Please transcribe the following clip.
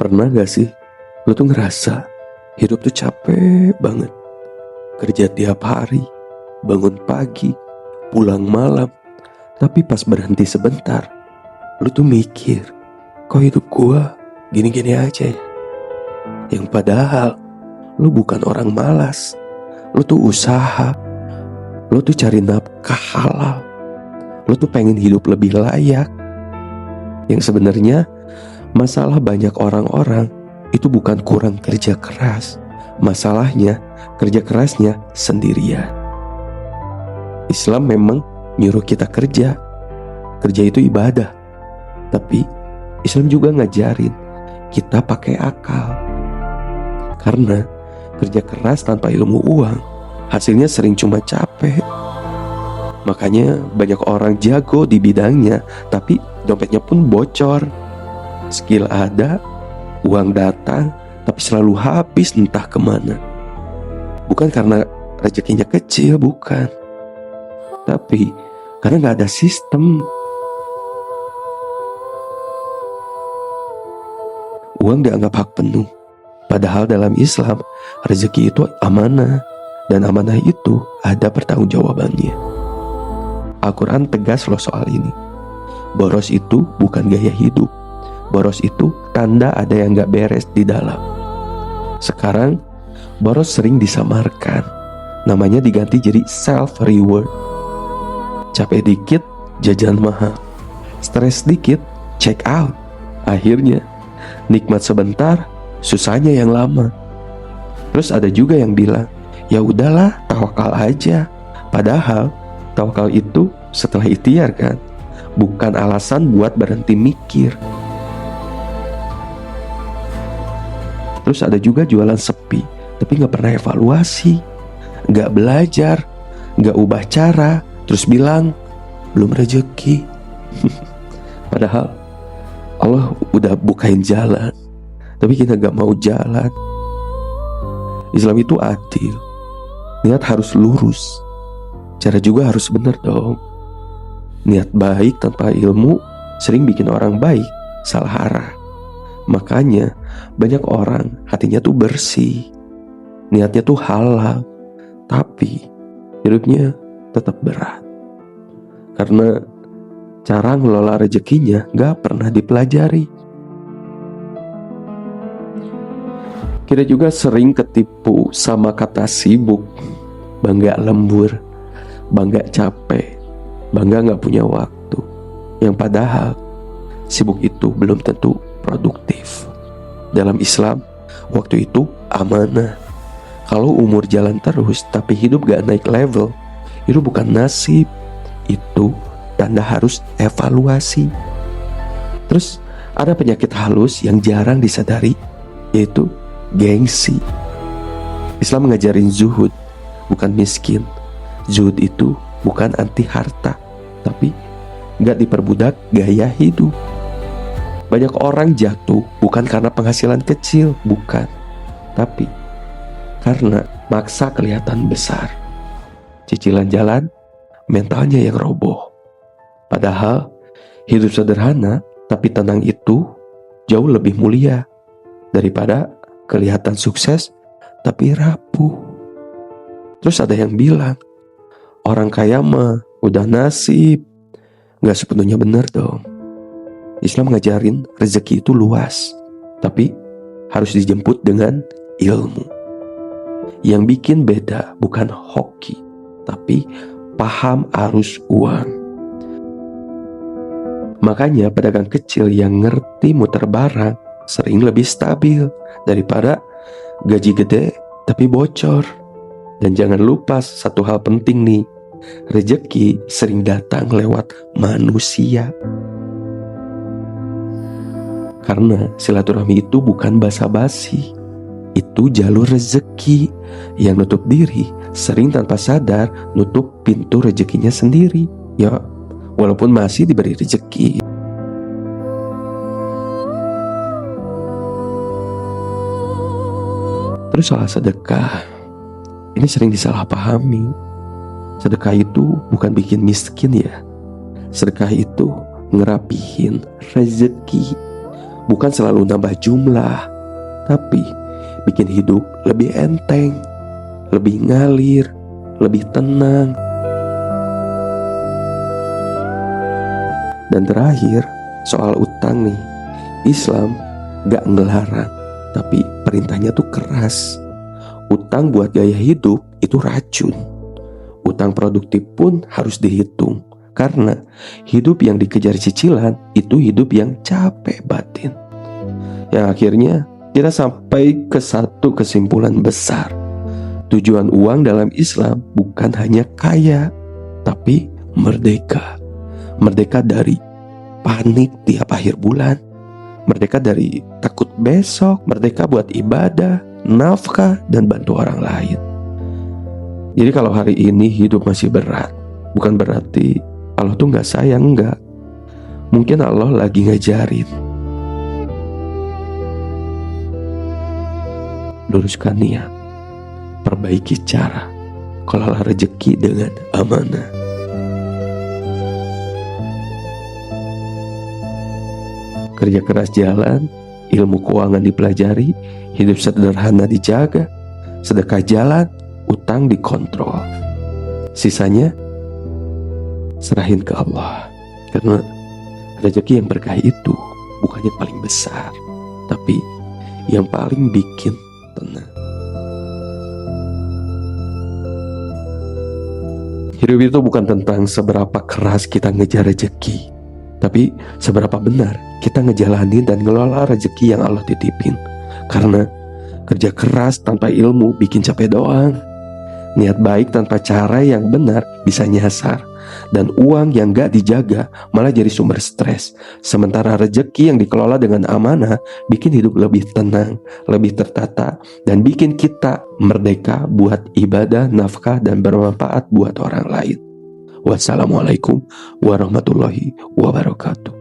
Pernah gak sih lu tuh ngerasa hidup tuh capek banget, kerja tiap hari, bangun pagi, pulang malam, tapi pas berhenti sebentar lu tuh mikir, kok hidup gua gini-gini aja ya? Yang padahal lu bukan orang malas, lu tuh usaha, lu tuh cari nafkah halal, lu tuh pengen hidup lebih layak. Yang sebenarnya masalah banyak orang-orang itu bukan kurang kerja keras, masalahnya kerja kerasnya sendirian. Islam memang nyuruh kita kerja itu ibadah, tapi Islam juga ngajarin kita pakai akal. Karena kerja keras tanpa ilmu uang, hasilnya sering cuma capek. Makanya banyak orang jago di bidangnya, tapi dompetnya pun bocor. Skill ada, uang datang, tapi selalu habis entah kemana. Bukan karena rezekinya kecil, bukan, tapi karena gak ada sistem. Uang dianggap hak penuh, padahal dalam Islam rezeki itu amanah, dan amanah itu ada pertanggungjawabannya. Al-Quran tegas loh soal ini. Boros itu bukan gaya hidup, boros itu tanda ada yang gak beres di dalam. Sekarang boros sering disamarkan, namanya diganti jadi self-reward. Capek dikit, jajan mahal. Stres dikit, check out. Akhirnya nikmat sebentar, susahnya yang lama. Terus ada juga yang bilang, ya udahlah, tawakal aja. Padahal tawakal itu setelah ikhtiar kan, bukan alasan buat berhenti mikir. Terus ada juga jualan sepi, tapi gak pernah evaluasi, gak belajar, gak ubah cara, terus bilang belum rezeki. Padahal Allah udah bukain jalan, tapi kita gak mau jalan. Islam itu adil, niat harus lurus, cara juga harus benar dong. Niat baik tanpa ilmu sering bikin orang baik salah arah. Makanya banyak orang hatinya tuh bersih, niatnya tuh halal, tapi hidupnya tetap berat. Karena cara ngelola rezekinya gak pernah dipelajari. Kita juga sering ketipu sama kata sibuk, bangga lembur, bangga capek, bangga gak punya waktu. Yang padahal sibuk itu belum tentu produktif. Dalam Islam, waktu itu amanah. Kalau umur jalan terus tapi hidup gak naik level, itu bukan nasib, itu tanda harus evaluasi. Terus ada penyakit halus yang jarang disadari, yaitu gengsi. Islam ngajarin zuhud, bukan miskin. Zuhud itu bukan anti harta, tapi gak diperbudak gaya hidup. Banyak orang jatuh bukan karena penghasilan kecil, bukan, tapi karena maksa kelihatan besar. Cicilan jalan, mentalnya yang roboh. Padahal hidup sederhana tapi tenang itu jauh lebih mulia daripada kelihatan sukses tapi rapuh. Terus ada yang bilang, orang kaya mah udah nasib. Gak sepenuhnya benar dong. Islam ngajarin rezeki itu luas, tapi harus dijemput dengan ilmu. Yang bikin beda bukan hoki, tapi paham arus uang. Makanya pedagang kecil yang ngerti muter barang sering lebih stabil daripada gaji gede tapi bocor. Dan jangan lupa satu hal penting nih, rezeki sering datang lewat manusia. Karena silaturahmi itu bukan basa-basi, itu jalur rezeki. Yang nutup diri sering tanpa sadar nutup pintu rezekinya sendiri. Ya, walaupun masih diberi rezeki. Terus soal sedekah, ini sering disalahpahami. Sedekah itu bukan bikin miskin ya. Sedekah itu ngerapihin rezeki, bukan selalu nambah jumlah, tapi bikin hidup lebih enteng, lebih ngalir, lebih tenang. Dan terakhir, soal utang nih. Islam gak ngelarang, tapi perintahnya tuh keras. Utang buat gaya hidup itu racun. Utang produktif pun harus dihitung, karena hidup yang dikejar cicilan itu hidup yang capek batin. Yang akhirnya kita sampai ke satu kesimpulan besar. Tujuan uang dalam Islam bukan hanya kaya, tapi merdeka. Merdeka dari panik tiap akhir bulan, merdeka dari takut besok, merdeka buat ibadah, nafkah, dan bantu orang lain. Jadi kalau hari ini hidup masih berat, bukan berarti Allah tuh gak sayang, enggak. Mungkin Allah lagi ngajarin. Luruskan niat, perbaiki cara, kelola rezeki dengan amanah. Kerja keras jalan, ilmu keuangan dipelajari, hidup sederhana dijaga, sedekah jalan, utang dikontrol. Sisanya serahin ke Allah. Karena rezeki yang berkah itu bukan yang paling besar, tapi yang paling bikin tenang. Hidup itu bukan tentang seberapa keras kita ngejar rezeki, tapi seberapa benar kita ngejalanin dan ngelola rezeki yang Allah titipin. Karena kerja keras tanpa ilmu bikin capek doang. Niat baik tanpa cara yang benar bisa nyasar. Dan uang yang gak dijaga malah jadi sumber stres. Sementara rezeki yang dikelola dengan amanah bikin hidup lebih tenang, lebih tertata, dan bikin kita merdeka buat ibadah, nafkah, dan bermanfaat buat orang lain. Wassalamualaikum warahmatullahi wabarakatuh.